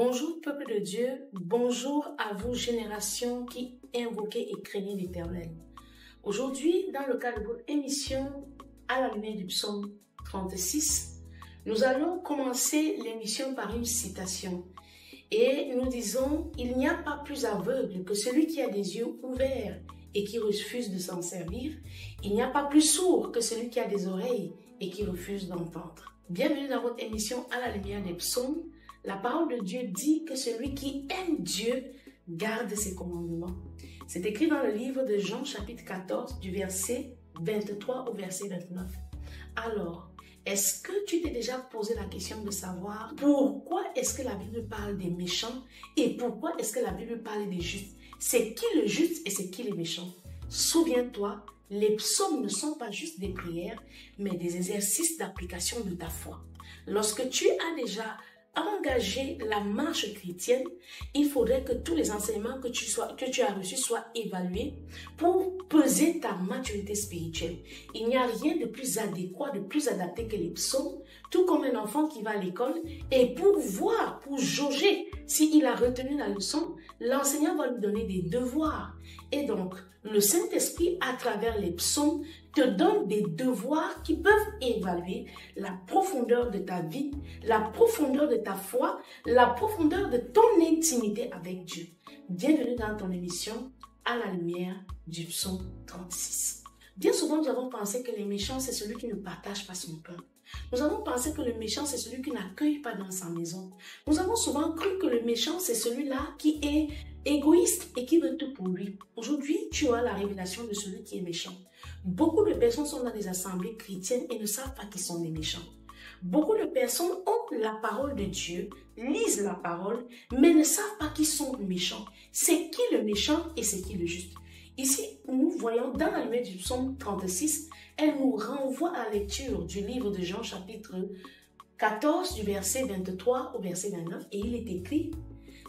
Bonjour peuple de Dieu, bonjour à vous génération qui invoquez et craignez l'Éternel. Aujourd'hui, dans le cadre de votre émission à la lumière du psaume 36, nous allons commencer l'émission par une citation. Et nous disons, il n'y a pas plus aveugle que celui qui a des yeux ouverts et qui refuse de s'en servir. Il n'y a pas plus sourd que celui qui a des oreilles et qui refuse d'entendre. Bienvenue dans votre émission à la lumière des psaumes. La parole de Dieu dit que celui qui aime Dieu garde ses commandements. C'est écrit dans le livre de Jean chapitre 14 du verset 23 au verset 29. Alors, est-ce que tu t'es déjà posé la question de savoir pourquoi est-ce que la Bible parle des méchants et pourquoi est-ce que la Bible parle des justes? C'est qui le juste et c'est qui les méchants? Souviens-toi, les psaumes ne sont pas juste des prières, mais des exercices d'application de ta foi. Lorsque tu as déjà engagé la marche chrétienne, il faudrait que tous les enseignements que tu as reçus soient évalués pour peser ta maturité spirituelle. Il n'y a rien de plus adéquat, de plus adapté que les psaumes, tout comme un enfant qui va à l'école, et pour voir, pour jauger s'il a retenu la leçon, l'enseignant va lui donner des devoirs. Et donc, le Saint-Esprit, à travers les psaumes, te donne des devoirs qui peuvent évaluer la profondeur de ta vie, la profondeur de ta foi, la profondeur de ton intimité avec Dieu. Bienvenue dans ton émission à la lumière du psaume 36. Bien souvent, nous avons pensé que les méchants, c'est celui qui ne partage pas son cœur. Nous avons pensé que le méchant, c'est celui qui n'accueille pas dans sa maison. Nous avons souvent cru que le méchant, c'est celui-là qui est égoïste et qui veut tout pour lui. Aujourd'hui, tu as la révélation de celui qui est méchant. Beaucoup de personnes sont dans des assemblées chrétiennes et ne savent pas qui sont les méchants. Beaucoup de personnes ont la parole de Dieu, lisent la parole, mais ne savent pas qui sont les méchants. C'est qui le méchant et c'est qui le juste. Ici, nous voyons dans la lumière du psaume 36, elle nous renvoie à la lecture du livre de Jean chapitre 14 du verset 23 au verset 29 et il est écrit: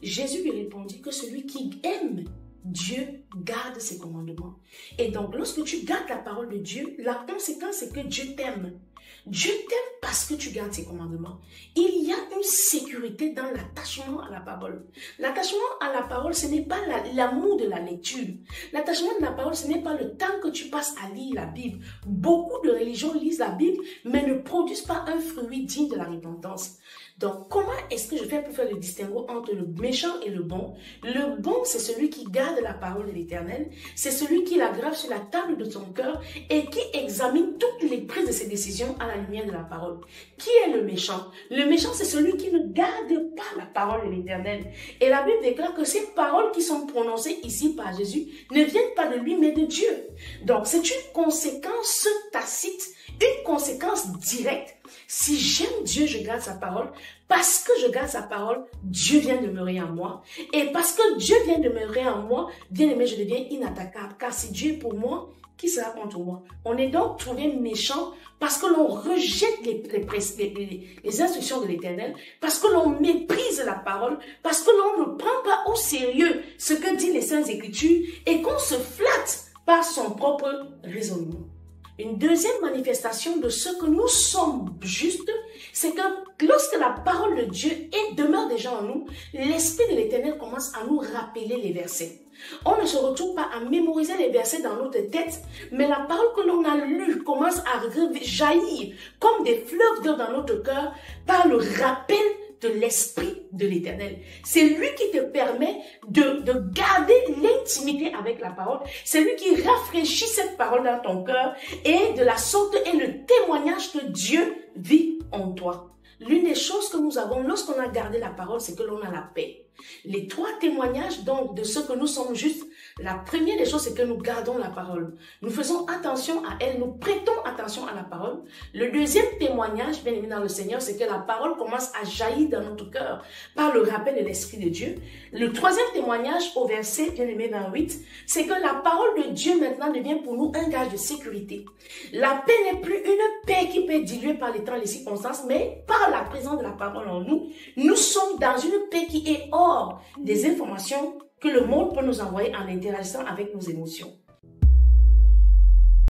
Jésus lui répondit que celui qui aime Dieu garde ses commandements. Et donc, lorsque tu gardes la parole de Dieu, la conséquence c'est que Dieu t'aime. Dieu t'aime parce que tu gardes ses commandements. Il y a une sécurité dans l'attachement à la parole. L'attachement à la parole, ce n'est pas l'amour de la lecture. L'attachement de la parole, ce n'est pas le temps que tu passes à lire la Bible. Beaucoup de religions lisent la Bible, mais ne produisent pas un fruit digne de la repentance. Donc, comment est-ce que je fais pour faire le distinguo entre le méchant et le bon? Le bon, c'est celui qui garde la parole de l'Éternel. C'est celui qui la grave sur la table de son cœur et qui examine toutes les prises de ses décisions à la lumière de la parole. Qui est le méchant? Le méchant, c'est celui qui ne garde pas la parole de l'Éternel. Et la Bible déclare que ces paroles qui sont prononcées ici par Jésus ne viennent pas de lui, mais de Dieu. Donc, c'est une conséquence tacite, une conséquence directe. Si j'aime Dieu, je garde sa parole. Parce que je garde sa parole, Dieu vient demeurer en moi. Et parce que Dieu vient demeurer en moi, bien aimé, je deviens inattaquable. Car si Dieu est pour moi, qui sera contre moi? On est donc trouvé méchant parce que l'on rejette les instructions de l'Éternel, parce que l'on méprise la parole, parce que l'on ne prend pas au sérieux ce que disent les Saintes Écritures et qu'on se flatte par son propre raisonnement. Une deuxième manifestation de ce que nous sommes justes, c'est que lorsque la parole de Dieu demeure déjà en nous, l'Esprit de l'Éternel commence à nous rappeler les versets. On ne se retrouve pas à mémoriser les versets dans notre tête, mais la parole que l'on a lue commence à jaillir comme des fleuves d'eau dans notre cœur par le rappel de l'Esprit de l'Éternel. C'est lui qui te permet de garder l'intimité avec la parole. C'est lui qui rafraîchit cette parole dans ton cœur et de la sorte est le témoignage que Dieu vit en toi. L'une des choses que nous avons lorsqu'on a gardé la parole, c'est que l'on a la paix. Les trois témoignages donc de ce que nous sommes justes, la première des choses, c'est que nous gardons la parole. Nous faisons attention à elle, nous prêtons attention à la parole. Le deuxième témoignage, bien aimé dans le Seigneur, c'est que la parole commence à jaillir dans notre cœur par le rappel de l'Esprit de Dieu. Le troisième témoignage au verset, bien aimé 28, c'est que la parole de Dieu maintenant devient pour nous un gage de sécurité. La paix n'est plus une paix qui peut être diluée par les temps et les circonstances, mais par la présence de la parole en nous, nous sommes dans une paix qui est hors des informations que le monde peut nous envoyer en interagissant avec nos émotions.